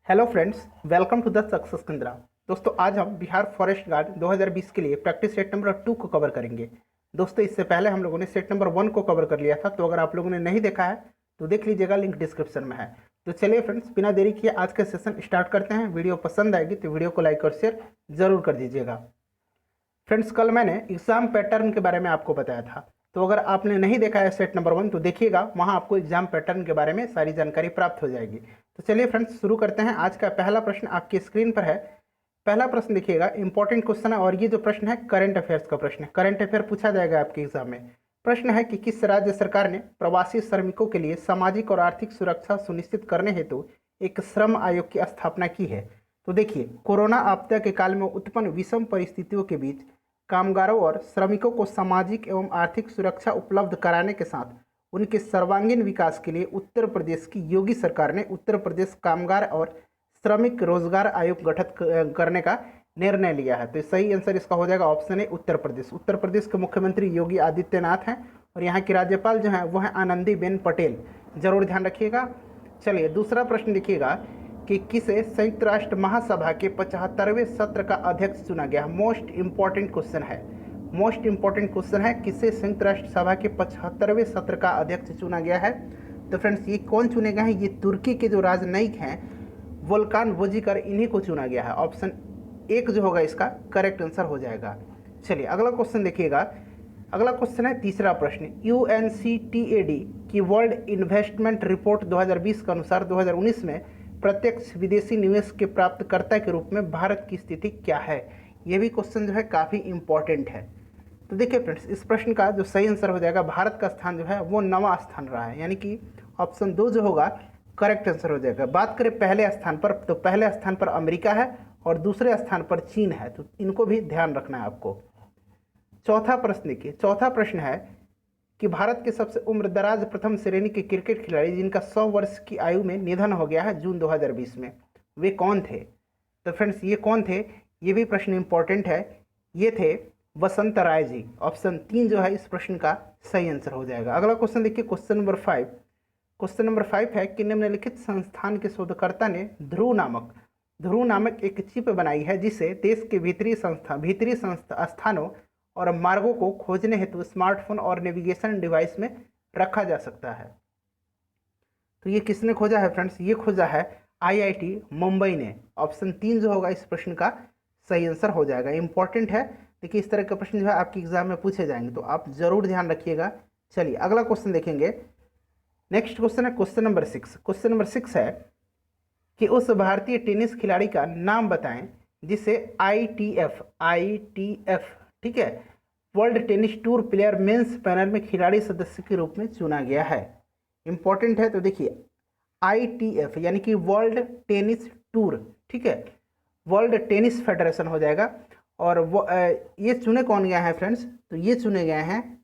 Hello friends, welcome to the success Kendra. दोस्तों, आज हम बिहार फॉरेस्ट गार्ड 2020 के लिए प्रैक्टिस सेट नंबर 2 को कवर करेंगे। दोस्तों, इससे पहले हम लोगों ने सेट नंबर 1 को कवर कर लिया था, तो अगर आप लोगों ने नहीं देखा है तो देख लीजिएगा, लिंक डिस्क्रिप्शन में है। तो चलिए फ्रेंड्स, बिना देरी किए आज का सेशन स्टार्ट करते हैं। वीडियो पसंद आएगी तो वीडियो को लाइक और शेयर जरूर कर दीजिएगा। फ्रेंड्स, कल मैंने एग्जाम पैटर्न के बारे में आपको बताया था, तो अगर आपने नहीं देखा है सेट नंबर 1 तो देखिएगा, वहाँ आपको एग्जाम पैटर्न के बारे में सारी जानकारी प्राप्त हो जाएगी। तो चलिए फ्रेंड्स, शुरू करते हैं। आज का पहला प्रश्न आपकी स्क्रीन पर है। पहला प्रश्न देखिएगा, इंपॉर्टेंट क्वेश्चन है और ये जो प्रश्न है करंट अफेयर्स का प्रश्न है। करंट अफेयर पूछा जाएगा आपके एग्जाम में। प्रश्न है कि किस राज्य सरकार ने प्रवासी श्रमिकों के लिए सामाजिक और आर्थिक सुरक्षा सुनिश्चित करने हेतु एक श्रम आयोग की स्थापना की है। तो देखिए, कोरोना आपदा के काल में उत्पन्न विषम परिस्थितियों के बीच कामगारों और श्रमिकों को सामाजिक एवं आर्थिक सुरक्षा उपलब्ध कराने के साथ उनके सर्वांगीण विकास के लिए उत्तर प्रदेश की योगी सरकार ने उत्तर प्रदेश कामगार और श्रमिक रोजगार आयोग गठित करने का निर्णय लिया है। तो सही आंसर इसका हो जाएगा ऑप्शन ए, उत्तर प्रदेश। उत्तर प्रदेश के मुख्यमंत्री योगी आदित्यनाथ हैं और यहाँ की राज्यपाल जो है वह है आनंदीबेन पटेल। जरूर ध्यान रखिएगा। चलिए, दूसरा प्रश्न देखिएगा कि किसे संयुक्त राष्ट्र महासभा के 75वें सत्र का अध्यक्ष चुना गया। मोस्ट इंपॉर्टेंट क्वेश्चन है, मोस्ट इंपॉर्टेंट क्वेश्चन है, किसे संयुक्त राष्ट्र सभा के 75वें सत्र का अध्यक्ष चुना गया है। तो फ्रेंड्स, ये कौन चुने गए हैं? ये तुर्की के जो राजनयिक हैं वोल्कान वोजिकर, इन्हीं को चुना गया है। ऑप्शन एक जो होगा इसका करेक्ट आंसर हो जाएगा। चलिए, अगला क्वेश्चन देखिएगा। अगला क्वेश्चन है तीसरा प्रश्न। UNCTAD की वर्ल्ड इन्वेस्टमेंट रिपोर्ट 2020 के अनुसार 2019 में प्रत्यक्ष विदेशी निवेश के प्राप्तकर्ता के रूप में भारत की स्थिति क्या है। यह भी क्वेश्चन जो है काफ़ी इंपॉर्टेंट है। तो देखिए फ्रेंड्स, इस प्रश्न का जो सही आंसर हो जाएगा, भारत का स्थान जो है वो 9वां स्थान रहा है, यानी कि ऑप्शन 2 जो होगा करेक्ट आंसर हो जाएगा। बात करें पहले स्थान पर, तो पहले स्थान पर अमेरिका है और दूसरे स्थान पर चीन है, तो इनको भी ध्यान रखना है आपको। चौथा प्रश्न देखिए, चौथा प्रश्न है कि भारत के सबसे उम्रदराज प्रथम श्रेणी के क्रिकेट खिलाड़ी जिनका 100 वर्ष की आयु में निधन हो गया है जून 2020 में, वे कौन थे। तो फ्रेंड्स, ये कौन थे, ये भी प्रश्न इंपॉर्टेंट है। ये थे वसंत राय जी। ऑप्शन 3 जो है इस प्रश्न का सही आंसर हो जाएगा। अगला क्वेश्चन देखिए, क्वेश्चन नंबर 5। क्वेश्चन नंबर 5 है कि निम्नलिखित संस्थान के शोधकर्ता ने ध्रुव नामक एक चिप बनाई है जिसे देश के भीतरी स्थानों और मार्गों को खोजने हेतु स्मार्टफोन और नेविगेशन डिवाइस में रखा जा सकता है। तो ये किसने खोजा है फ्रेंड्स? ये खोजा है IIT मुंबई ने। ऑप्शन 3 जो होगा इस प्रश्न का सही आंसर हो जाएगा। इंपॉर्टेंट है, देखिए इस तरह के प्रश्न जो है आपके एग्जाम में पूछे जाएंगे, तो आप जरूर ध्यान रखिएगा। चलिए, अगला क्वेश्चन देखेंगे। नेक्स्ट क्वेश्चन है क्वेश्चन नंबर 6। क्वेश्चन नंबर 6 है कि उस भारतीय टेनिस खिलाड़ी का नाम बताएं जिसे ITF ठीक है, world tennis tour player men's panel में खिलाड़ी सदस्य के रूप में चुना गया है। इंपॉर्टेंट है, तो देखिए ITF यानी कि वर्ल्ड टेनिस टूर, ठीक है, वर्ल्ड टेनिस फेडरेशन हो जाएगा। और ये चुने कौन गया है फ्रेंड्स? तो ये चुने गए हैं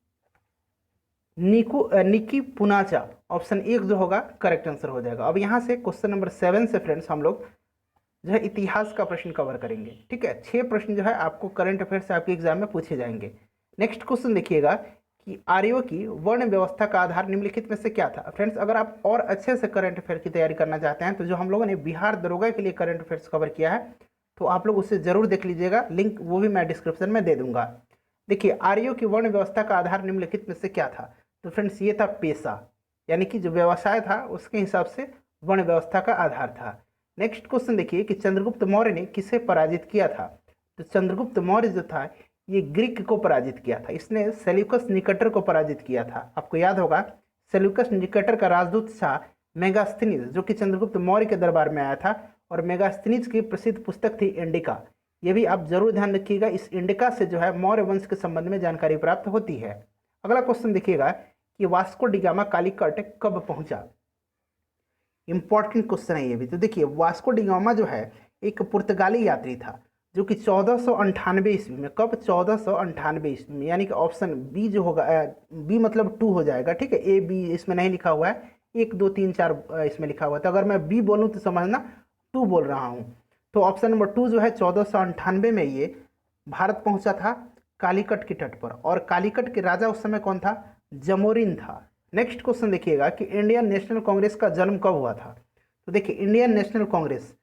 निकी पुनाचा। ऑप्शन 1 जो होगा करेक्ट आंसर हो जाएगा। अब यहाँ से क्वेश्चन नंबर 7 से फ्रेंड्स हम लोग जो है इतिहास का प्रश्न कवर करेंगे। ठीक है, 6 प्रश्न जो है आपको करंट अफेयर से आपके एग्जाम में पूछे जाएंगे। नेक्स्ट क्वेश्चन देखिएगा कि आर्यों की वर्ण व्यवस्था का आधार निम्नलिखित में से क्या था। फ्रेंड्स, अगर आप और अच्छे से करंट अफेयर की तैयारी करना चाहते हैं तो जो हम लोगों ने बिहार दरोगा के लिए करंट अफेयर्स कवर किया है, तो आप लोग उसे जरूर देख लीजिएगा, लिंक वो भी मैं डिस्क्रिप्शन में दे दूंगा। देखिए, आर्यों की वर्ण व्यवस्था का आधार निम्नलिखित में से क्या था। तो फ्रेंड्स, ये था पेशा, यानी कि जो व्यवसाय था उसके हिसाब से वर्ण व्यवस्था का आधार था। नेक्स्ट क्वेश्चन देखिए कि चंद्रगुप्त मौर्य ने किसे पराजित किया था। तो चंद्रगुप्त मौर्य जो था ये ग्रीक को पराजित किया था। इसने सेल्यूकस निकेटर को पराजित किया था। आपको याद होगा, सेल्यूकस निकेटर का राजदूत था मेगास्थनीज, जो कि चंद्रगुप्त मौर्य के दरबार में आया था। और मेगास्थनीज की प्रसिद्ध पुस्तक थी इंडिका। ये भी आप जरूर ध्यान रखिएगा, इस इंडिका से जो है मौर्य वंश के संबंध में जानकारी प्राप्त होती है। अगला क्वेश्चन देखिएगा कि वास्को डी गामा कालीकट कब पहुंचा। इंपॉर्टेंट क्वेश्चन है ये भी। तो देखिए, वास्को डी गामा जो है एक पुर्तगाली यात्री था जो कि 1498 ईस्वी में, कब 1498 ईस्वी में, यानी कि ऑप्शन बी जो होगा, बी मतलब 2 हो जाएगा। ठीक है, A B इसमें नहीं लिखा हुआ है, 1 2 3 4 इसमें लिखा हुआ है, तो अगर मैं बी बोलूँ तो समझना 2 बोल रहा हूँ। तो ऑप्शन नंबर 2 जो है 1498 में ये भारत पहुंचा था कालीकट के तट पर। और कालीकट के राजा उस समय कौन था? जमोरिन था। नेक्स्ट क्वेश्चन देखिएगा कि इंडियन नेशनल कांग्रेस का जन्म कब हुआ था। तो देखिए, इंडियन नेशनल कांग्रेस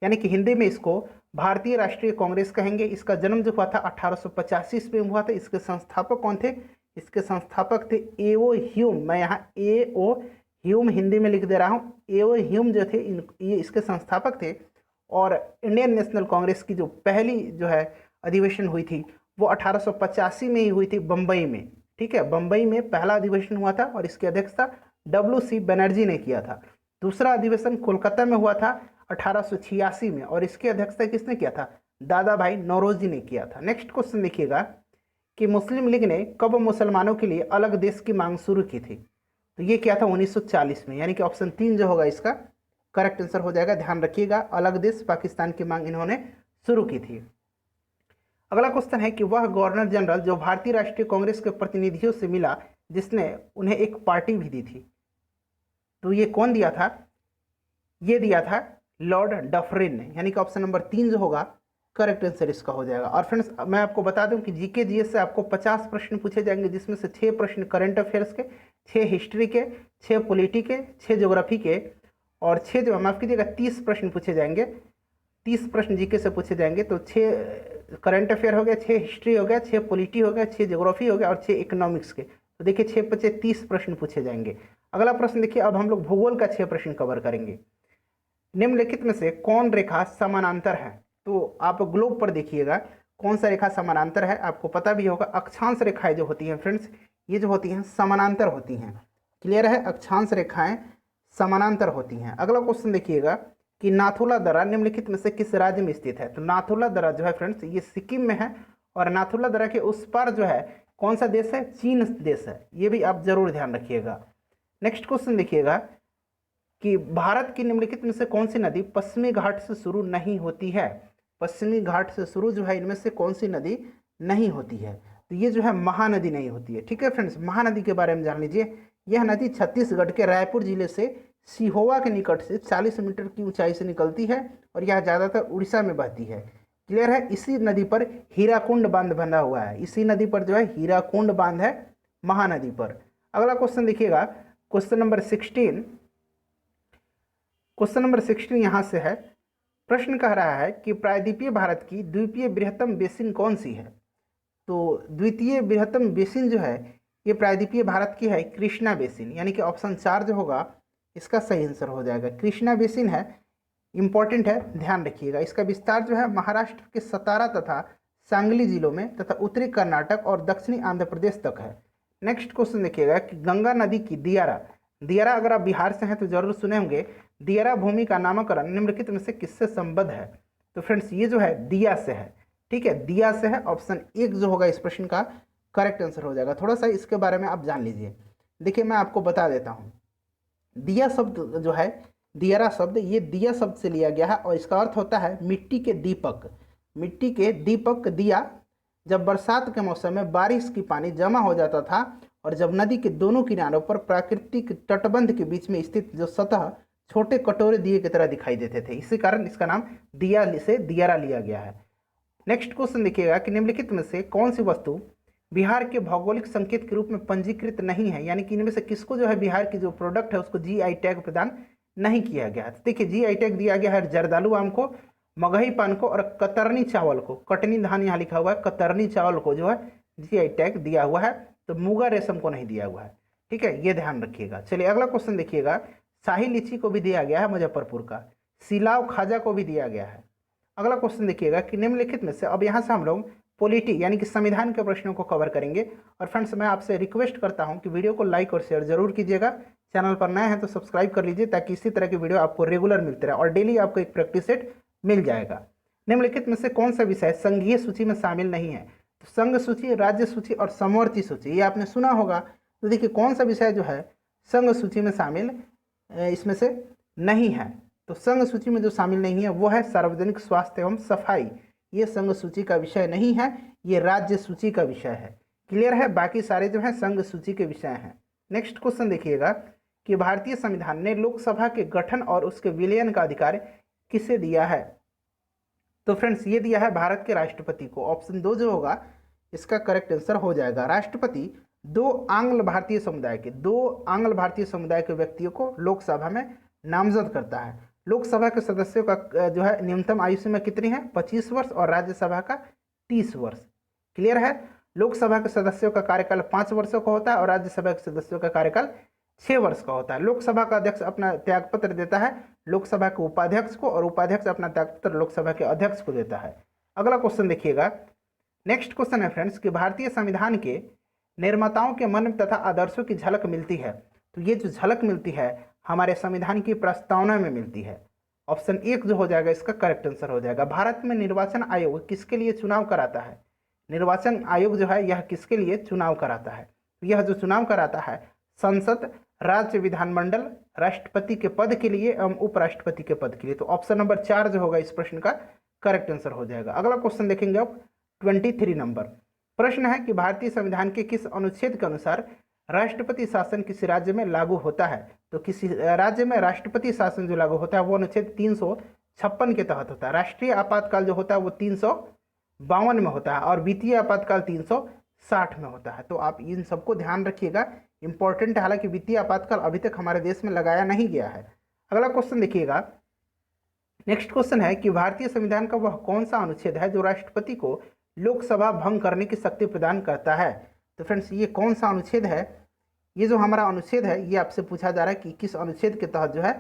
यानी कि हिंदी में इसको भारतीय राष्ट्रीय कांग्रेस कहेंगे। इसका जन्म जो हुआ था 1885 ईस्वी में हुआ था। इसके संस्थापक कौन थे? इसके संस्थापक थे एओ ह्यूम। मैं यहाँ एओ ह्यूम हिंदी में लिख दे रहा हूँ। एओ ह्यूम जो थे ये इसके संस्थापक थे। और इंडियन नेशनल कांग्रेस की जो पहली जो है अधिवेशन हुई थी वो 1885 में ही हुई थी बम्बई में। ठीक है, बम्बई में पहला अधिवेशन हुआ था और इसकी अध्यक्षता WC बनर्जी ने किया था। दूसरा अधिवेशन कोलकाता में हुआ था 1886 में और इसकी अध्यक्षता किसने किया था? दादा भाई नौरोजी ने किया था। नेक्स्ट क्वेश्चन देखिएगा कि मुस्लिम लीग ने कब मुसलमानों के लिए अलग देश की मांग शुरू की थी? तो ये किया था 1940 में, यानी कि ऑप्शन 3 जो होगा इसका करेक्ट आंसर हो जाएगा। ध्यान रखिएगा, अलग देश पाकिस्तान की मांग इन्होंने शुरू की थी। अगला क्वेश्चन है कि वह गवर्नर जनरल जो भारतीय राष्ट्रीय कांग्रेस के प्रतिनिधियों से मिला जिसने उन्हें एक पार्टी भी दी थी, तो ये कौन दिया था? ये दिया था लॉर्ड डफरिन ने, यानी कि ऑप्शन नंबर 3 जो होगा करेक्ट आंसर इसका हो जाएगा। और फ्रेंड्स मैं आपको बता दूं कि जीके जीएस से आपको 50 प्रश्न पूछे जाएंगे, जिसमें से 6 प्रश्न करंट अफेयर्स के, 6 हिस्ट्री के, 6 पॉलिटी के, 6 ज्योग्राफी के और 6 जो माफ कीजिएगा 30 प्रश्न पूछे जाएंगे। 30 प्रश्न जीके से पूछे जाएंगे। तो 6 करंट अफेयर हो गया, 6 हिस्ट्री हो गया, 6 पॉलिटी हो गया, 6 ज्योग्राफी हो गया और 6 इकोनॉमिक्स के। तो देखिए 6 × 5 30 प्रश्न पूछे जाएंगे। अगला प्रश्न देखिए, अब हम लोग भूगोल का 6 प्रश्न कवर करेंगे। निम्नलिखित में से कौन रेखा समानांतर है? तो आप ग्लोब पर देखिएगा कौन सा रेखा समानांतर है। आपको पता भी होगा अक्षांश रेखाएं जो होती हैं फ्रेंड्स, ये जो होती हैं समानांतर होती हैं। क्लियर है, अक्षांश रेखाएं समानांतर होती हैं। अगला क्वेश्चन देखिएगा कि नाथुला दर्रा निम्नलिखित में से किस राज्य में स्थित है? तो नाथुला दर्रा जो है फ्रेंड्स ये सिक्किम में है और नाथुला दर्रा के उस पार जो है कौन सा देश है? चीन देश है। ये भी आप जरूर ध्यान रखिएगा। नेक्स्ट क्वेश्चन देखिएगा कि भारत की निम्नलिखित में से कौन सी नदी पश्चिमी घाट से शुरू नहीं होती है? पश्चिमी घाट से शुरू जो है इनमें से कौन सी नदी नहीं होती है? तो ये जो है महानदी नहीं होती है। ठीक है फ्रेंड्स, महानदी के बारे में जान लीजिए। यह नदी छत्तीसगढ़ के रायपुर जिले से सिहोवा के निकट से 40 मीटर की ऊंचाई से निकलती है और यह ज़्यादातर उड़ीसा में बहती है। क्लियर है, इसी नदी पर हीराकुंड बांध बंधा हुआ है। इसी नदी पर जो है हीराकुंड बांध है, महानदी पर। अगला क्वेश्चन देखिएगा, क्वेश्चन नंबर 16। क्वेश्चन नंबर 16 यहाँ से है। प्रश्न कह रहा है कि प्रायद्वीपीय भारत की द्वीपीय बृहत्तम बेसिन कौन सी है? तो द्वितीय बृहत्तम बेसिन जो है ये प्रायद्वीपीय भारत की है कृष्णा बेसिन, यानी कि ऑप्शन 4 जो होगा इसका सही आंसर हो जाएगा। कृष्णा बेसिन है, इंपॉर्टेंट है, ध्यान रखिएगा। इसका विस्तार जो है महाराष्ट्र के सतारा तथा सांगली जिलों में तथा उत्तरी कर्नाटक और दक्षिणी आंध्र प्रदेश तक है। नेक्स्ट क्वेश्चन देखिएगा कि गंगा नदी की दियारा, दियारा अगर आप बिहार से हैं तो जरूर सुने होंगे, दियारा भूमि का नामकरण निम्नलिखित में से किससे संबद्ध है? तो फ्रेंड्स ये जो है दिया से है। ठीक है, दिया से है। ऑप्शन 1 जो होगा इस प्रश्न का करेक्ट आंसर हो जाएगा। थोड़ा सा इसके बारे में आप जान लीजिए। देखिए मैं आपको बता देता हूँ, दिया शब्द जो है, दियारा शब्द ये दिया शब्द से लिया गया है और इसका अर्थ होता है मिट्टी के दीपक। मिट्टी के दीपक दिया। जब बरसात के मौसम में बारिश की पानी जमा हो जाता था और जब नदी के दोनों किनारों पर प्राकृतिक तटबंध के बीच में स्थित जो सतह छोटे कटोरे दिए की तरह दिखाई देते थे, इसी कारण इसका नाम दिया से दियारा लिया गया है। नेक्स्ट क्वेश्चन देखिएगा कि निम्नलिखित में से कौन सी वस्तु बिहार के भौगोलिक संकेत के रूप में पंजीकृत नहीं है? यानी कि इनमें से किसको जो है बिहार की जो प्रोडक्ट है उसको GI टैग प्रदान नहीं किया गया है। तो देखिए GI टैग दिया गया है जर्दालू आम को, मगही पान को और कतरनी चावल को। कटनी धान यहाँ लिखा हुआ है, कतरनी चावल को जो है GI टैग दिया हुआ है। तो मूगा रेशम को नहीं दिया हुआ है। ठीक है, ये ध्यान रखिएगा। चलिए अगला क्वेश्चन देखिएगा, शाही लीची को भी दिया गया है मुजफ्फरपुर का, सिलाव खाजा को भी दिया गया है। अगला क्वेश्चन देखिएगा कि निम्नलिखित में से, अब यहाँ से हम लोग पॉलिटी यानी कि संविधान के प्रश्नों को कवर करेंगे। और फ्रेंड्स मैं आपसे रिक्वेस्ट करता हूँ कि वीडियो को लाइक और शेयर जरूर कीजिएगा। चैनल पर नए हैं तो सब्सक्राइब कर लीजिए ताकि इसी तरह की वीडियो आपको रेगुलर मिलते रहे और डेली आपको एक प्रैक्टिस सेट मिल जाएगा। निम्नलिखित में से कौन सा विषय संघीय सूची में शामिल नहीं है? तो संघ सूची, राज्य सूची और समवर्ती सूची, ये आपने सुना होगा। तो देखिए कौन सा विषय जो है संघ सूची में शामिल इसमें से नहीं है? तो संघ सूची में जो शामिल नहीं है वो है सार्वजनिक स्वास्थ्य एवं सफाई। ये संघ सूची का विषय नहीं है, ये राज्य सूची का विषय है। क्लियर है, बाकी सारे जो है संघ सूची के विषय हैं। नेक्स्ट क्वेश्चन देखिएगा कि भारतीय संविधान ने लोकसभा के गठन और उसके विलयन का अधिकार किसे दिया है? तो फ्रेंड्स ये दिया है भारत के राष्ट्रपति को। ऑप्शन 2 जो होगा इसका करेक्ट आंसर हो जाएगा। राष्ट्रपति दो आंग्ल भारतीय समुदाय के व्यक्तियों को लोकसभा में नामजद करता है। लोकसभा के सदस्यों का जो है न्यूनतम आयु सीमा कितनी है? 25 वर्ष और राज्यसभा का 30 वर्ष। क्लियर है? लोकसभा के सदस्यों का कार्यकाल 5 वर्षों का होता है और राज्यसभा के सदस्यों का कार्यकाल 6 वर्ष का होता है। लोकसभा का अध्यक्ष अपना त्यागपत्र देता है लोकसभा के उपाध्यक्ष को और उपाध्यक्ष अपना त्यागपत्र लोकसभा के अध्यक्ष को देता है। अगला क्वेश्चन देखिएगा। नेक्स्ट क्वेश्चन है फ्रेंड्स कि भारतीय संविधान के निर्माताओं के मन तथा आदर्शों की झलक मिलती है। तो ये जो झलक मिलती है हमारे संविधान की प्रस्तावना में मिलती है। ऑप्शन 1 जो हो जाएगा इसका करेक्ट आंसर हो जाएगा। भारत में निर्वाचन आयोग किसके लिए चुनाव कराता है? निर्वाचन आयोग जो है यह किसके लिए चुनाव कराता है? यह जो चुनाव कराता है संसद, राज्य विधानमंडल, राष्ट्रपति के पद के लिए एवं उपराष्ट्रपति के पद के लिए। तो ऑप्शन नंबर 4 जो होगा इस प्रश्न का करेक्ट आंसर हो जाएगा। अगला क्वेश्चन देखेंगे अब 23 नंबर प्रश्न है कि भारतीय संविधान के किस अनुच्छेद के अनुसार राष्ट्रपति शासन किसी राज्य में लागू होता है? तो किसी राज्य में राष्ट्रपति शासन जो लागू होता है वो अनुच्छेद 356 के तहत होता है। राष्ट्रीय आपातकाल जो होता है वो 352 में होता है और वित्तीय आपातकाल 360 में होता है। तो आप इन सबको ध्यान रखिएगा, इंपॉर्टेंट है। हालांकि वित्तीय आपातकाल अभी तक हमारे देश में लगाया नहीं गया है। अगला क्वेश्चन देखिएगा। नेक्स्ट क्वेश्चन है कि भारतीय संविधान का वह कौन सा अनुच्छेद है जो राष्ट्रपति को लोकसभा भंग करने की शक्ति प्रदान करता है? तो फ्रेंड्स ये कौन सा अनुच्छेद है? ये जो हमारा अनुच्छेद है ये आपसे पूछा जा रहा है कि किस अनुच्छेद के तहत जो है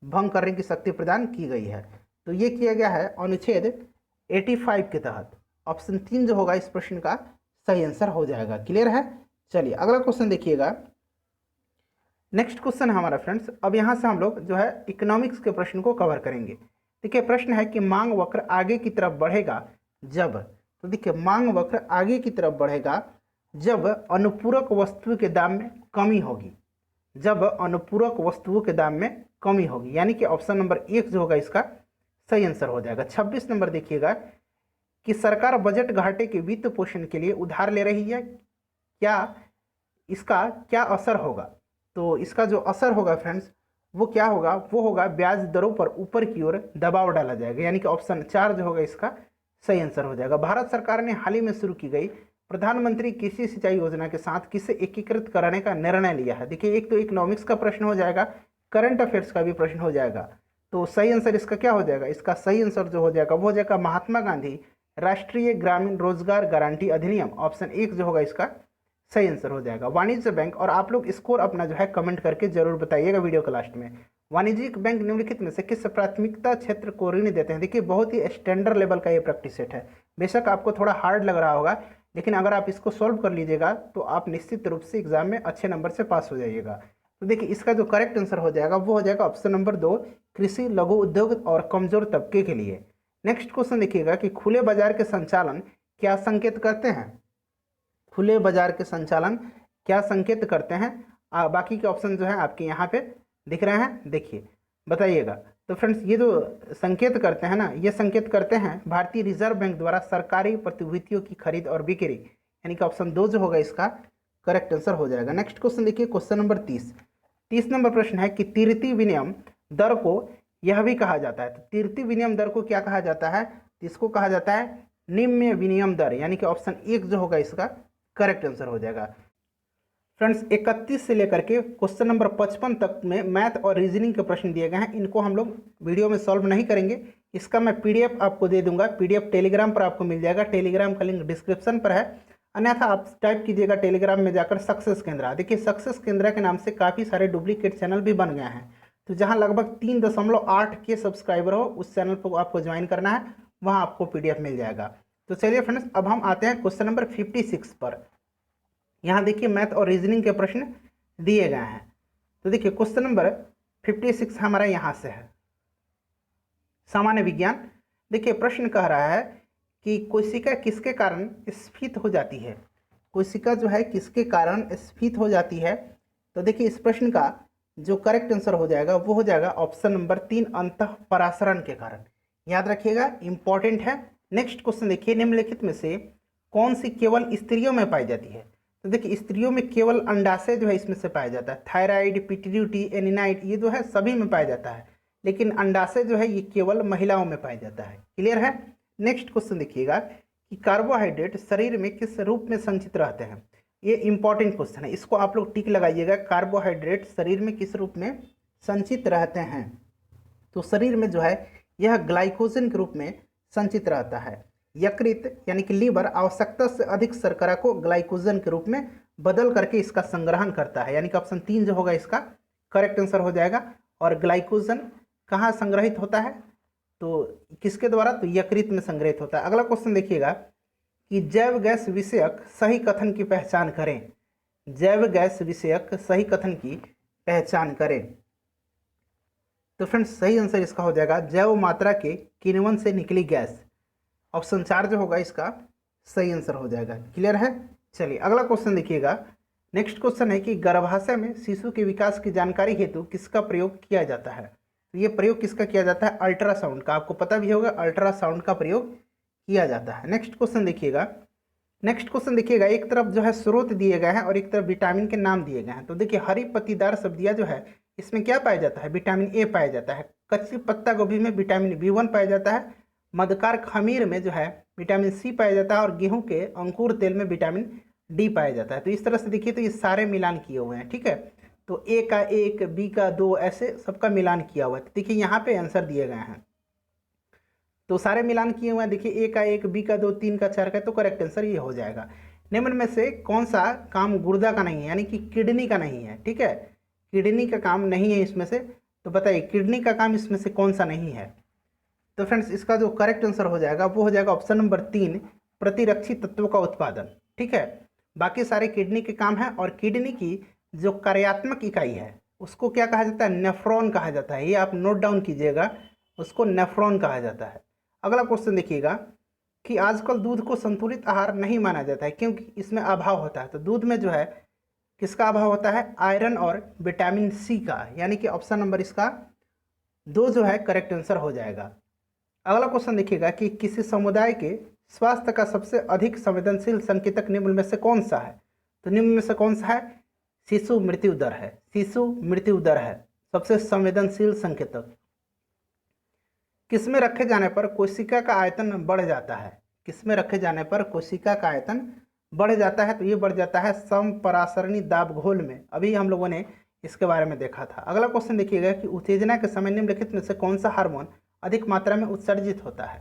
भंग करने की शक्ति प्रदान की गई है। तो ये किया गया है अनुच्छेद 85 के तहत। ऑप्शन 3 जो होगा इस प्रश्न का सही आंसर हो जाएगा। क्लियर है? चलिए अगला क्वेश्चन देखिएगा। नेक्स्ट क्वेश्चन है हमारा फ्रेंड्स। अब यहाँ से हम लोग जो है इकोनॉमिक्स के प्रश्न को कवर करेंगे। देखिए प्रश्न है कि मांग वक्र आगे की तरफ बढ़ेगा जब, तो देखिए मांग वक्र आगे की तरफ बढ़ेगा जब अनुपूरक वस्तु के दाम में कमी होगी। जब अनुपूरक वस्तुओं के दाम में कमी होगी, यानी कि ऑप्शन नंबर 1 जो होगा इसका सही आंसर हो जाएगा। 26 नंबर देखिएगा कि सरकार बजट घाटे के वित्त पोषण के लिए उधार ले रही है, क्या इसका क्या असर होगा? तो इसका जो असर होगा फ्रेंड्स वो क्या होगा? वो होगा ब्याज दरों पर ऊपर की ओर दबाव डाला जाएगा, यानी कि ऑप्शन 4 जो होगा इसका सही आंसर हो जाएगा। भारत सरकार ने हाल ही में शुरू की गई प्रधानमंत्री कृषि सिंचाई योजना के साथ किसे एकीकृत कराने का निर्णय लिया है? देखिए एक तो इकोनॉमिक्स का प्रश्न हो जाएगा, करंट अफेयर्स का भी प्रश्न हो जाएगा। तो सही आंसर इसका क्या हो जाएगा? इसका सही आंसर जो हो जाएगा वो हो जाएगा महात्मा गांधी राष्ट्रीय ग्रामीण रोजगार गारंटी अधिनियम। ऑप्शन 1 जो होगा इसका सही आंसर हो जाएगा। वाणिज्य बैंक, और आप लोग स्कोर अपना जो है कमेंट करके जरूर बताइएगा वीडियो के लास्ट में। वाणिज्यिक बैंक निम्नलिखित में से किस प्राथमिकता क्षेत्र को ऋण देते हैं? देखिए बहुत ही स्टैंडर्ड लेवल का ये प्रैक्टिस सेट है। बेशक आपको थोड़ा हार्ड लग रहा होगा, लेकिन अगर आप इसको सॉल्व कर लीजिएगा तो आप निश्चित रूप से एग्जाम में अच्छे नंबर से पास हो जाइएगा। तो देखिए इसका जो करेक्ट आंसर हो जाएगा वो हो जाएगा ऑप्शन नंबर 2, कृषि, लघु उद्योग और कमजोर तबके के लिए। नेक्स्ट क्वेश्चन देखिएगा कि खुले बाजार के संचालन क्या संकेत करते हैं? खुले बाजार के संचालन क्या संकेत करते हैं? बाकी के ऑप्शन जो है आपके यहाँ पे दिख रहे हैं, देखिए बताइएगा। तो फ्रेंड्स ये जो संकेत करते हैं ना, ये संकेत करते हैं भारतीय रिजर्व बैंक द्वारा सरकारी प्रतिभूतियों की खरीद और बिक्री, यानी कि ऑप्शन 2 जो होगा इसका करेक्ट आंसर हो जाएगा। नेक्स्ट क्वेश्चन देखिए, क्वेश्चन नंबर 30 नंबर प्रश्न है कि तीव्रता विनिमय दर को यह भी कहा जाता है। तो तीव्रता विनिमय दर को क्या कहा जाता है? इसको कहा जाता है निम्न विनिमय दर, यानी कि ऑप्शन 1 जो होगा इसका करेक्ट आंसर हो जाएगा। फ्रेंड्स 31 से लेकर के क्वेश्चन नंबर 55 तक में मैथ और रीजनिंग के प्रश्न दिए गए हैं। इनको हम लोग वीडियो में सॉल्व नहीं करेंगे, इसका मैं पीडीएफ आपको दे दूंगा। पीडीएफ टेलीग्राम पर आपको मिल जाएगा, टेलीग्राम का लिंक डिस्क्रिप्शन पर है। अन्यथा आप टाइप कीजिएगा टेलीग्राम में जाकर सक्सेस केंद्रा। देखिए सक्सेस केंद्रा के नाम से काफ़ी सारे डुप्लीकेट चैनल भी बन गए हैं। तो जहाँ लगभग 3.8 के सब्सक्राइबर हो उस चैनल पर आपको ज्वाइन करना है, वहाँ आपको पीडीएफ मिल जाएगा। तो चलिए फ्रेंड्स अब हम आते हैं क्वेश्चन नंबर 56 पर। यहाँ देखिए मैथ और रीजनिंग के प्रश्न दिए गए हैं। तो देखिए क्वेश्चन नंबर 56 हमारा यहाँ से है, सामान्य विज्ञान। देखिए प्रश्न कह रहा है कि कोशिका किसके कारण स्फीत हो जाती है? कोशिका जो है किसके कारण स्फीत हो जाती है? तो देखिए इस प्रश्न का जो करेक्ट आंसर हो जाएगा वो हो जाएगा ऑप्शन नंबर 3, अंतःपरासरण के कारण। याद रखिएगा, इंपॉर्टेंट है। नेक्स्ट क्वेश्चन देखिए, निम्नलिखित में से कौन सी केवल स्त्रियों में पाई जाती है? तो देखिए स्त्रियों में केवल अंडाशय जो है इसमें से पाया जाता है। थायराइड, पिट्यूटरी, एनिनाइड ये जो है सभी में पाया जाता है, लेकिन अंडाशय जो है ये केवल महिलाओं में पाया जाता है। क्लियर है? नेक्स्ट क्वेश्चन देखिएगा कि कार्बोहाइड्रेट शरीर में किस रूप में संचित रहते हैं? ये इंपॉर्टेंट क्वेश्चन है, इसको आप लोग टिक लगाइएगा। कार्बोहाइड्रेट शरीर में किस रूप में संचित रहते हैं? तो शरीर में जो है यह ग्लाइकोजन के रूप में संचित रहता है। यकृत यानी कि लीवर आवश्यकता से अधिक शर्करा को ग्लाइकोजन के रूप में बदल करके इसका संग्रहण करता है, यानी कि ऑप्शन 3 जो होगा इसका करेक्ट आंसर हो जाएगा। और ग्लाइकोजन कहाँ संग्रहित होता है, तो किसके द्वारा, तो यकृत में संग्रहित होता है। अगला क्वेश्चन देखिएगा कि जैव गैस विषयक सही कथन की पहचान करें। जैव गैस विषयक सही कथन की पहचान करें। तो फ्रेंड्स सही आंसर इसका हो जाएगा जैव मात्रा के किण्वन से निकली गैस। ऑप्शन 4 जो होगा इसका सही आंसर हो जाएगा। क्लियर है। चलिए अगला क्वेश्चन देखिएगा। नेक्स्ट क्वेश्चन है कि गर्भाशय में शिशु के विकास की जानकारी हेतु किसका प्रयोग किया जाता है। तो ये प्रयोग किसका किया जाता है, अल्ट्रासाउंड का। आपको पता भी होगा अल्ट्रासाउंड का प्रयोग किया जाता है। नेक्स्ट क्वेश्चन देखिएगा। एक तरफ जो है स्रोत दिए गए हैं और एक तरफ विटामिन के नाम दिए गए हैं। तो देखिए हरी पत्तीदार सब्जियां जो है इसमें क्या पाया जाता है, विटामिन ए पाया जाता है। कच्ची पत्ता गोभी में विटामिन B1 पाया जाता है। मधकार खमीर में जो है विटामिन सी पाया जाता है और गेहूं के अंकुर तेल में विटामिन डी पाया जाता है। तो इस तरह से देखिए तो ये सारे मिलान किए हुए हैं। ठीक है, तो ए का 1, बी का 2, ऐसे सबका मिलान किया हुआ है। तो देखिए यहाँ पे आंसर दिए गए हैं, तो सारे मिलान किए हुए हैं। देखिए ए का 1, बी का 2, 3 का 4 का, तो करेक्ट आंसर ये हो जाएगा। निम्न में से कौन सा काम गुर्दा का नहीं है, यानी कि किडनी का नहीं है। ठीक है, किडनी का काम नहीं है इसमें से। तो बताइए किडनी का काम इसमें से कौन सा नहीं है। तो फ्रेंड्स इसका जो करेक्ट आंसर हो जाएगा वो हो जाएगा ऑप्शन नंबर 3, प्रतिरक्षी तत्वों का उत्पादन। ठीक है, बाकी सारे किडनी के काम है। और किडनी की जो कार्यात्मक इकाई है उसको क्या कहा जाता है, नेफ्रॉन कहा जाता है। ये आप नोट डाउन कीजिएगा, उसको नेफ्रॉन कहा जाता है। अगला क्वेश्चन देखिएगा कि आजकल दूध को संतुलित आहार नहीं माना जाता है क्योंकि इसमें अभाव होता है। तो दूध में जो है किसका अभाव होता है, आयरन और विटामिन सी का, यानी कि ऑप्शन नंबर इसका 2 जो है करेक्ट आंसर हो जाएगा। अगला क्वेश्चन देखिएगा कि किसी समुदाय के स्वास्थ्य का सबसे अधिक संवेदनशील संकेतक निम्न में से कौन सा है। तो निम्न में से कौन सा है, शिशु मृत्यु दर है। शिशु मृत्यु दर है सबसे संवेदनशील संकेतक। किसमें रखे जाने पर कोशिका का आयतन बढ़ जाता है। किसमें रखे जाने पर कोशिका का आयतन बढ़ जाता है, तो ये बढ़ जाता है समपरासरणी दाब घोल में। अभी हम लोगों ने इसके बारे में देखा था। अगला क्वेश्चन देखिएगा कि उत्तेजना के समय निम्नलिखित में से कौन सा हार्मोन अधिक मात्रा में उत्सर्जित होता है।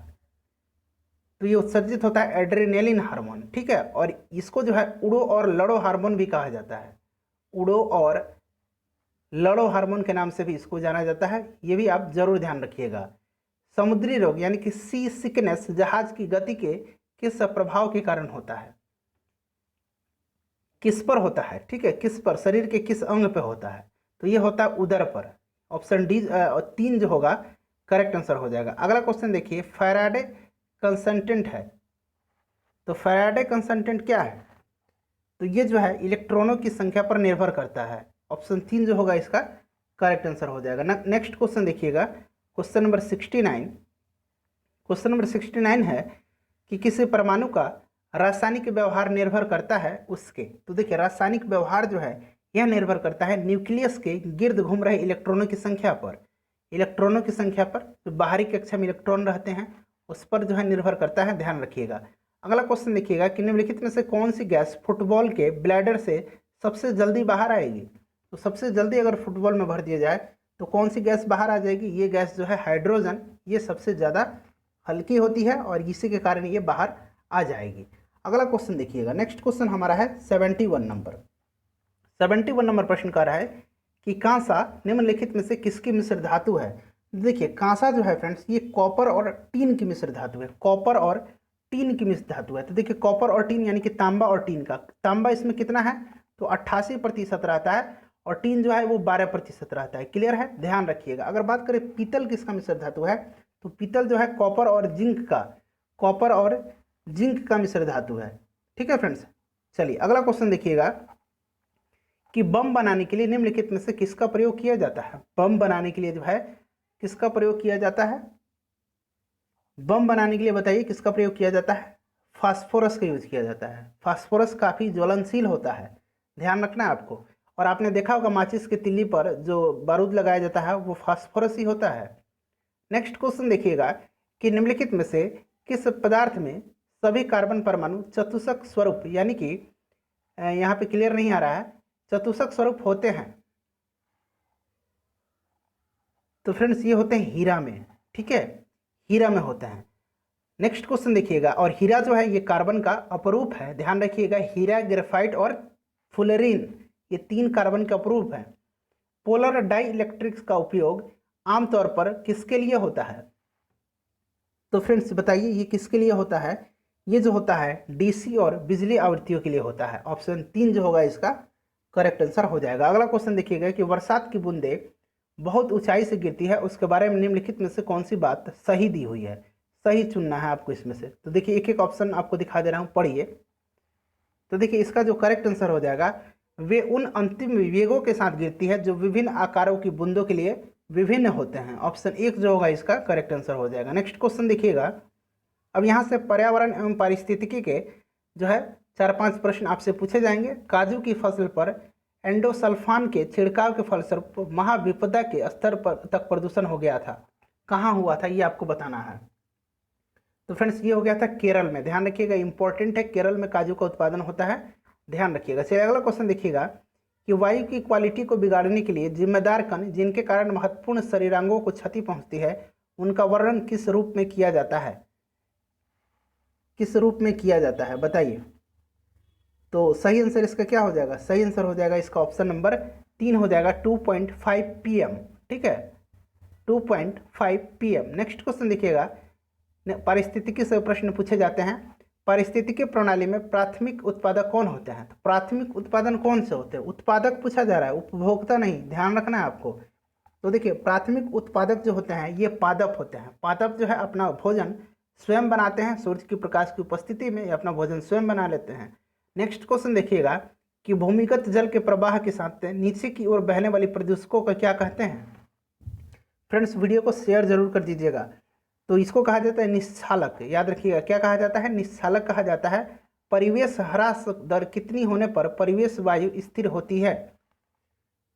तो ये उत्सर्जित होता है एड्रेनालिन हार्मोन। ठीक है, और इसको जो है उड़ो और लड़ो हार्मोन भी कहा जाता है। उड़ो और लड़ो हार्मोन के नाम से भी इसको जाना जाता है। ये भी आप जरूर ध्यान रखिएगा। समुद्री रोग यानी कि सी सिकनेस जहाज की गति के किस प्रभाव के कारण होता है, किस पर होता है। ठीक है, किस पर, शरीर के किस अंग पे होता है। तो ये होता है उदर पर। ऑप्शन डी 3 जो होगा करेक्ट आंसर हो जाएगा। अगला क्वेश्चन देखिए, फैराडे कंस्टेंट है। तो फैराडे कंस्टेंट क्या है, तो ये जो है इलेक्ट्रॉनों की संख्या पर निर्भर करता है। ऑप्शन 3 जो होगा इसका करेक्ट आंसर हो जाएगा। नेक्स्ट क्वेश्चन देखिएगा, क्वेश्चन नंबर 69। क्वेश्चन नंबर 69 है कि किसी परमाणु का रासायनिक व्यवहार निर्भर करता है उसके। तो देखिए रासायनिक व्यवहार जो है यह निर्भर करता है न्यूक्लियस के गिर्द घूम रहे इलेक्ट्रॉनों की संख्या पर। इलेक्ट्रॉनों की संख्या पर, जो बाहरी कक्षा में इलेक्ट्रॉन रहते हैं उस पर जो है निर्भर करता है, ध्यान रखिएगा। अगला क्वेश्चन देखिएगा कि निम्नलिखित में से कौन सी गैस फुटबॉल के ब्लैडर से सबसे जल्दी बाहर आएगी। तो सबसे जल्दी अगर फुटबॉल में भर दिया जाए तो कौन सी गैस बाहर आ जाएगी, ये गैस जो है हाइड्रोजन। ये सबसे ज़्यादा हल्की होती है और इसी के कारण ये बाहर आ जाएगी। अगला क्वेश्चन देखिएगा, नेक्स्ट क्वेश्चन हमारा है 71 नंबर। 71 नंबर प्रश्न कर रहा है कि कांसा निम्नलिखित में से किसकी मिश्र धातु है। देखिए कांसा जो है फ्रेंड्स ये कॉपर और टीन की मिश्र धातु है। कॉपर और टीन की मिश्र धातु है। तो देखिए कॉपर और टीन यानी कि तांबा और टीन का, तांबा इसमें कितना है, तो 88% रहता है और टीन जो है वो 12% रहता है। क्लियर है, ध्यान रखिएगा। अगर बात करें पीतल किसका मिश्र धातु है, तो पीतल जो है कॉपर और जिंक का, कॉपर और जिंक का मिश्र धातु है। ठीक है फ्रेंड्स, चलिए अगला क्वेश्चन देखिएगा कि बम बनाने के लिए निम्नलिखित में से किसका प्रयोग किया जाता है। बम बनाने के लिए जो है किसका प्रयोग किया जाता है, बम बनाने के लिए बताइए किसका प्रयोग किया जाता है। फास्फोरस का यूज किया जाता है। फास्फोरस काफ़ी ज्वलनशील होता है, ध्यान रखना है आपको। और आपने देखा होगा माचिस के तिल्ली पर जो बारूद लगाया जाता है वो फास्फोरस ही होता है। नेक्स्ट क्वेश्चन देखिएगा कि निम्नलिखित में से किस पदार्थ में सभी कार्बन परमाणु चतुष्क स्वरूप, यानी कि यहाँ पे क्लियर नहीं आ रहा है, चतुष्क स्वरूप होते हैं। तो फ्रेंड्स ये होते हैं हीरा में, ठीक है, हीरा में होते हैं। नेक्स्ट क्वेश्चन देखिएगा, और हीरा जो है ये कार्बन का अपरूप है, ध्यान रखिएगा, हीरा, ग्रेफाइट और फुलेरिन ये 3 कार्बन के अपरूप हैं। पोलर डाई इलेक्ट्रिक्स का उपयोग आमतौर पर किसके लिए होता है? तो फ्रेंड्स बताइए ये किसके लिए होता है? ये जो होता है डीसी और बिजली आवृत्तियों के लिए होता है। ऑप्शन 3 जो होगा इसका करेक्ट आंसर हो जाएगा। अगला क्वेश्चन देखिएगा कि बरसात की बूंदें बहुत ऊंचाई से गिरती है, उसके बारे में निम्नलिखित में से कौन सी बात सही दी हुई है? सही चुनना है आपको इसमें से। तो देखिए एक एक ऑप्शन आपको दिखा दे रहा हूँ, पढ़िए। तो देखिए इसका जो करेक्ट आंसर हो जाएगा, वे उन अंतिम वेगों के साथ गिरती है जो विभिन्न आकारों की बूंदों के लिए विभिन्न होते हैं। ऑप्शन 1 जो होगा इसका करेक्ट आंसर हो जाएगा। नेक्स्ट क्वेश्चन देखिएगा, अब यहाँ से पर्यावरण एवं पारिस्थितिकी के जो है 4-5 प्रश्न आपसे पूछे जाएंगे। काजू की फसल पर एंडोसल्फान के छिड़काव के फलस्वरूप महाविपदा के स्तर पर तक प्रदूषण हो गया था, कहाँ हुआ था ये आपको बताना है। तो फ्रेंड्स ये हो गया था केरल में, ध्यान रखिएगा, इंपॉर्टेंट है, केरल में काजू का उत्पादन होता है, ध्यान रखिएगा। चलिए अगला क्वेश्चन देखिएगा कि वायु की क्वालिटी को बिगाड़ने के लिए जिम्मेदार कण जिनके कारण महत्वपूर्ण शरीरांगों को क्षति पहुंचती है, उनका वर्णन किस रूप में किया जाता है? किस रूप में किया जाता है बताइए। तो सही आंसर इसका क्या हो जाएगा? सही आंसर हो जाएगा इसका ऑप्शन नंबर 3 हो जाएगा, 2.5 pm, ठीक है, 2.5 pm। नेक्स्ट क्वेश्चन देखिएगा, पारिस्थितिकी से प्रश्न पूछे जाते हैं। पारिस्थितिकी प्रणाली में प्राथमिक उत्पादक कौन होते हैं? तो प्राथमिक उत्पादन कौन से होते हैं? उत्पादक पूछा जा रहा है, उपभोक्ता नहीं, ध्यान रखना है आपको। तो देखिए प्राथमिक उत्पादक जो होते हैं ये पादप होते हैं। पादप जो है अपना भोजन स्वयं बनाते हैं, सूर्य की प्रकाश की उपस्थिति में ये अपना भोजन स्वयं बना लेते हैं। नेक्स्ट क्वेश्चन देखिएगा कि भूमिगत जल के प्रवाह के साथ नीचे की ओर बहने वाली प्रदूषकों को क्या कहते हैं? फ्रेंड्स वीडियो को शेयर जरूर कर दीजिएगा। तो इसको कहा जाता है निश्चालक, याद रखिएगा, क्या कहा जाता है? निश्चालक कहा जाता है। परिवेश ह्रास दर कितनी होने पर परिवेश वायु स्थिर होती है?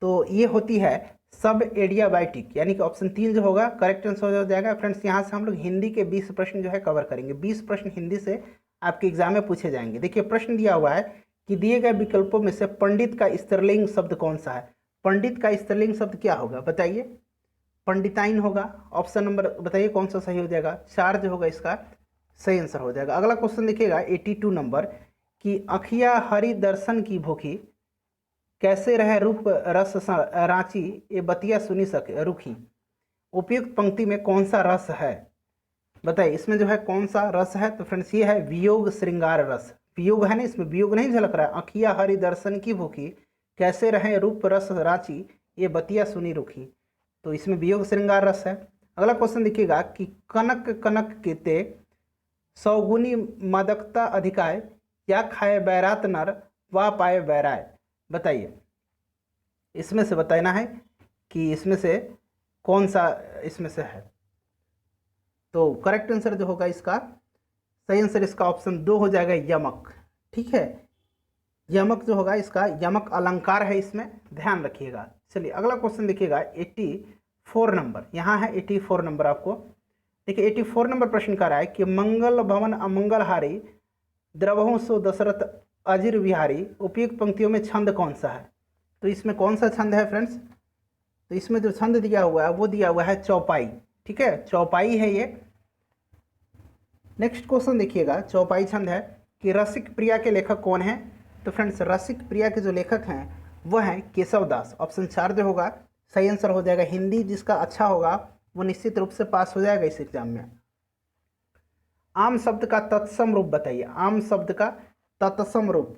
तो ये होती है सब एडियाबाइटिक, यानी कि ऑप्शन 3 जो होगा करेक्ट आंसर हो जाएगा। फ्रेंड्स यहाँ से हम लोग हिंदी के 20 प्रश्न जो है कवर करेंगे। 20 प्रश्न हिंदी से आपके एग्जाम में पूछे जाएंगे। देखिए प्रश्न दिया हुआ है कि दिए गए विकल्पों में से पंडित का स्त्रीलिंग शब्द कौन सा है? पंडित का स्त्रीलिंग शब्द क्या होगा बताइए? पंडिताइन होगा। ऑप्शन नंबर बताइए कौन सा सही हो जाएगा? 4 जो होगा इसका सही आंसर हो जाएगा। अगला क्वेश्चन देखिएगा 82 नंबर कि अखिया हरि दर्शन की भूखी, कैसे रहे रूप रस रांची, ये बतिया सुनी सके रुखी। उपयुक्त पंक्ति में कौन सा रस है बताइए? इसमें जो है कौन सा रस है? तो फ्रेंड्स ये है वियोग श्रृंगार रस। वियोग है ना, इसमें वियोग नहीं झलक रहा है। अखिया हरि दर्शन की भूखी, कैसे रहे रूप रस रांची, ये बतिया सुनी रुखी, तो इसमें वियोग श्रृंगार रस है। अगला क्वेश्चन देखिएगा कि कनक कनक केते सौगुनी मादकता अधिकाय, या खाए बैरात नर वा पाए बैराय। बताइए इसमें से बताना है कि इसमें से कौन सा इसमें से है। तो करेक्ट आंसर जो होगा इसका सही आंसर इसका ऑप्शन 2 हो जाएगा, यमक, ठीक है। यमक जो होगा इसका यमक अलंकार है, इसमें ध्यान रखिएगा। चलिए अगला क्वेश्चन देखिएगा 84 नंबर, यहाँ है 84 नंबर। आपको देखिए 84 नंबर प्रश्न कर रहा है कि मंगल भवन अमंगलहारी, द्रवहु सो दशरथ अजिर विहारी, उपयुक्त पंक्तियों में छंद कौन सा है? तो इसमें कौन सा छंद है फ्रेंड्स? तो इसमें जो छंद दिया हुआ है वो दिया हुआ है चौपाई, ठीक है, चौपाई है ये। नेक्स्ट क्वेश्चन देखिएगा, चौपाई छंद है कि रसिक प्रिया के लेखक कौन है? तो फ्रेंड्स रसिक प्रिया के जो लेखक हैं वो हैं केशव दास। ऑप्शन 4 जो होगा सही आंसर हो जाएगा। हिंदी जिसका अच्छा होगा वो निश्चित रूप से पास हो जाएगा इस एग्जाम में। आम शब्द का तत्सम रूप बताइए। आम शब्द का तत्सम रूप,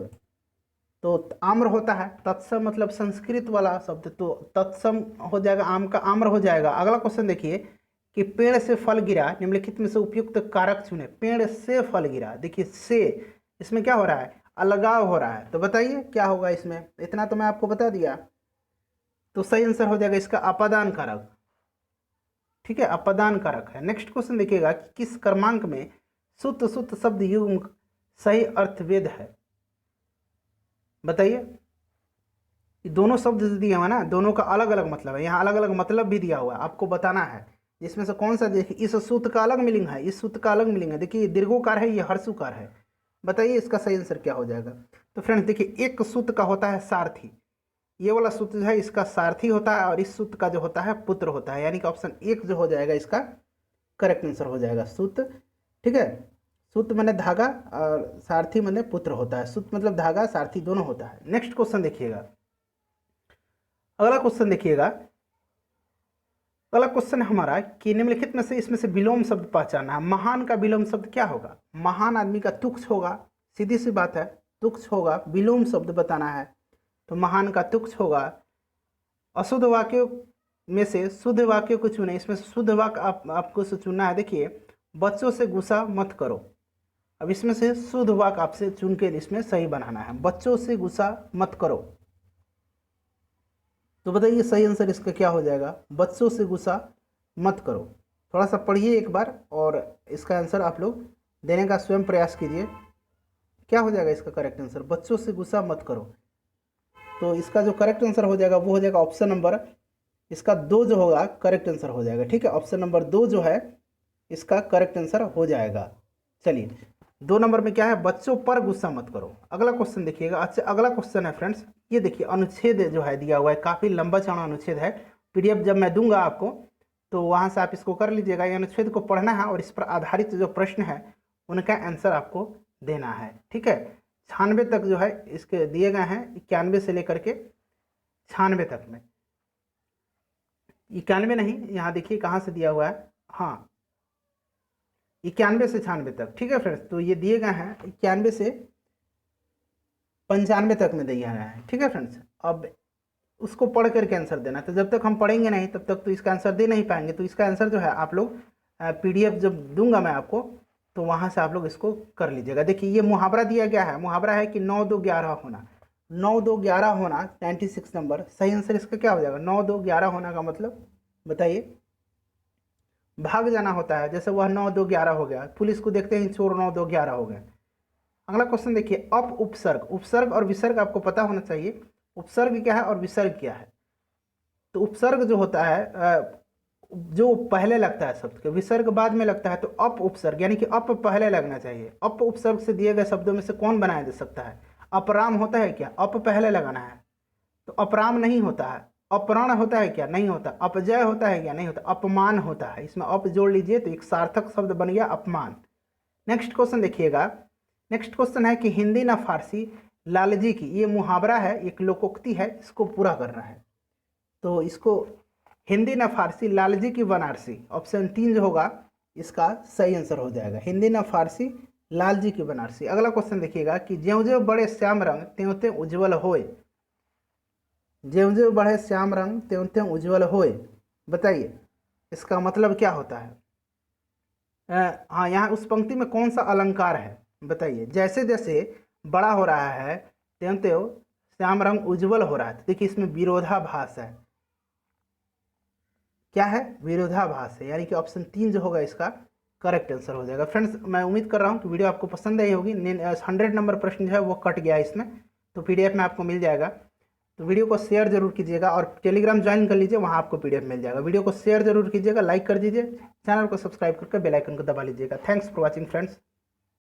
तो आम्र होता है, तत्सम मतलब संस्कृत वाला शब्द, तो तत्सम हो जाएगा, आम का आम्र हो जाएगा। अगला क्वेश्चन देखिए कि पेड़ से फल गिरा, निम्नलिखित में से उपयुक्त कारक चुने। पेड़ से फल गिरा, देखिए से, इसमें क्या हो रहा है? अलगाव हो रहा है। तो बताइए क्या होगा इसमें? इतना तो मैं आपको बता दिया। तो सही आंसर हो जाएगा इसका अपादान कारक, ठीक है, अपादान कारक है। नेक्स्ट क्वेश्चन देखिएगा कि किस क्रमांक में सुत सुत शब्द युग्म सही अर्थवेद है? बताइए। दोनों शब्द दिए हुआ ना, दोनों का अलग अलग मतलब है, यहाँ अलग अलग मतलब भी दिया हुआ है, आपको बताना है जिसमें से कौन सा। देखिए इस सूत्र का अलग मीनिंग है, इस सूत्र का अलग मीनिंग है। देखिए ये दीर्घोकार है, ये हर्षुकार है। बताइए इसका सही आंसर क्या हो जाएगा? तो फ्रेंड्स देखिए एक सूत्र का होता है सारथी, ये वाला सूत्र जो है इसका सारथी होता है और इस सूत्र का जो होता है पुत्र होता है, यानी कि ऑप्शन 1 जो हो जाएगा इसका करेक्ट आंसर हो जाएगा सूत्र। ठीक है, सूत्र माने धागा और सारथी माने पुत्र होता है। सूत्र मतलब धागा, सारथी दोनों होता है। नेक्स्ट क्वेश्चन देखिएगा, अगला क्वेश्चन देखिएगा। अगला क्वेश्चन है हमारा कि निम्नलिखित में से इसमें से विलोम शब्द पहचानना है। महान का विलोम शब्द क्या होगा? महान आदमी का तुक्ष होगा, सीधी सी बात है, तुक्ष होगा। विलोम शब्द बताना है तो महान का तुक्ष होगा। अशुद्ध वाक्यों में से शुद्ध वाक्यों को चुने, इसमें से शुद्ध वाक्य आपको से चुनना है। देखिए, बच्चों से गुस्सा मत करो। अब इसमें से शुद्ध वाक्य आपसे चुन के इसमें सही बनाना है। बच्चों से गुस्सा मत करो, तो बताइए सही आंसर इसका क्या हो जाएगा? बच्चों से गुस्सा मत करो। थोड़ा सा पढ़िए एक बार और इसका आंसर आप लोग देने का स्वयं प्रयास कीजिए। क्या हो जाएगा इसका करेक्ट आंसर? बच्चों से गुस्सा मत करो। तो इसका जो करेक्ट आंसर हो जाएगा वो हो जाएगा ऑप्शन नंबर इसका 2 जो होगा करेक्ट आंसर हो जाएगा। ठीक है, ऑप्शन नंबर 2 जो है इसका करेक्ट आंसर हो जाएगा। चलिए, 2 नंबर में क्या है? बच्चों पर गुस्सा मत करो। अगला क्वेश्चन देखिएगा। अच्छा, अगला क्वेश्चन है फ्रेंड्स, ये देखिए अनुच्छेद जो है दिया हुआ है, काफ़ी लंबा चौड़ा अनुच्छेद है। पीडीएफ जब मैं दूंगा आपको तो वहाँ से आप इसको कर लीजिएगा। ये अनुच्छेद को पढ़ना है और इस पर आधारित जो प्रश्न है उनका आंसर आपको देना है। ठीक है, 96 तक जो है इसके दिए गए हैं, 91 से लेकर के 96 तक में। 91 नहीं, यहाँ देखिए कहाँ से दिया हुआ है, हाँ 91 से 96 तक। ठीक है फ्रेंड्स, तो ये दिए गए हैं 91 से 95 तक में दिया गया है। ठीक है फ्रेंड्स, अब उसको पढ़ करके आंसर देना। तो जब तक हम पढ़ेंगे नहीं तब तक तो इसका आंसर दे नहीं पाएंगे। तो इसका आंसर जो है आप लोग पीडीएफ जब दूंगा मैं आपको तो वहाँ से आप लोग इसको कर लीजिएगा। देखिए, ये मुहावरा दिया गया है। मुहावरा है कि 9 2 11 होना। 9 2 11 होना 96 नंबर। सही आंसर इसका क्या हो जाएगा? 9 2 11 होना का मतलब बताइए? भाग जाना होता है। जैसे वह 9 2 11 हो गया, पुलिस को देखते ही चोर 9 2 11 हो गए। अगला क्वेश्चन देखिए, अप उपसर्ग। उपसर्ग और विसर्ग आपको पता होना चाहिए। उपसर्ग क्या है और विसर्ग क्या है? तो उपसर्ग जो होता है जो पहले लगता है शब्द के, विसर्ग बाद में लगता है। तो अप उपसर्ग यानी कि अप पहले लगना चाहिए। अप उपसर्ग से दिए गए शब्दों में से कौन बनाया जा सकता है? अपराम होता है क्या? अप पहले लगाना है तो अपराम नहीं होता है। अपराण होता है क्या? नहीं होता। अपजय होता है क्या? नहीं होता। अपमान होता है। इसमें अप जोड़ लीजिए तो एक सार्थक शब्द बन गया अपमान। नेक्स्ट क्वेश्चन देखिएगा। नेक्स्ट क्वेश्चन है कि हिंदी ना फारसी लालजी की, ये मुहावरा है, एक लोकोक्ति है, इसको पूरा करना है। तो इसको हिंदी ना फारसी लालजी की बनारसी, ऑप्शन 3 जो होगा इसका सही आंसर हो जाएगा। हिंदी ना फारसी लालजी की बनारसी। अगला क्वेश्चन देखिएगा कि ज्यों ज्यों बड़े श्याम रंग त्यों त्यों उज्ज्वल होए। ज्यों ज्यों बढ़े श्याम रंग त्यों त्यों उज्ज्वल होए, बताइए इसका मतलब क्या होता है? हाँ, यहाँ उस पंक्ति में कौन सा अलंकार है बताइए? जैसे जैसे बड़ा हो रहा है त्यों त्यों श्याम रंग उज्ज्वल हो रहा है। तो देखिए इसमें विरोधाभास है। क्या है? विरोधाभास है, यानी कि ऑप्शन 3 जो होगा इसका करेक्ट आंसर हो जाएगा। फ्रेंड्स, मैं उम्मीद कर रहा हूँ कि वीडियो आपको पसंद आई होगी। 100 नंबर प्रश्न जो है वो कट गया इसमें, तो पीडीएफ में आपको मिल जाएगा। तो वीडियो को शेयर जरूर कीजिएगा और टेलीग्राम ज्वाइन कर लीजिए, वहाँ आपको पीडीएफ मिल जाएगा। वीडियो को शेयर जरूर कीजिएगा, लाइक कर दीजिए, चैनल को सब्सक्राइब करके बेल आइकन को दबा लीजिएगा। Thanks for watching friends.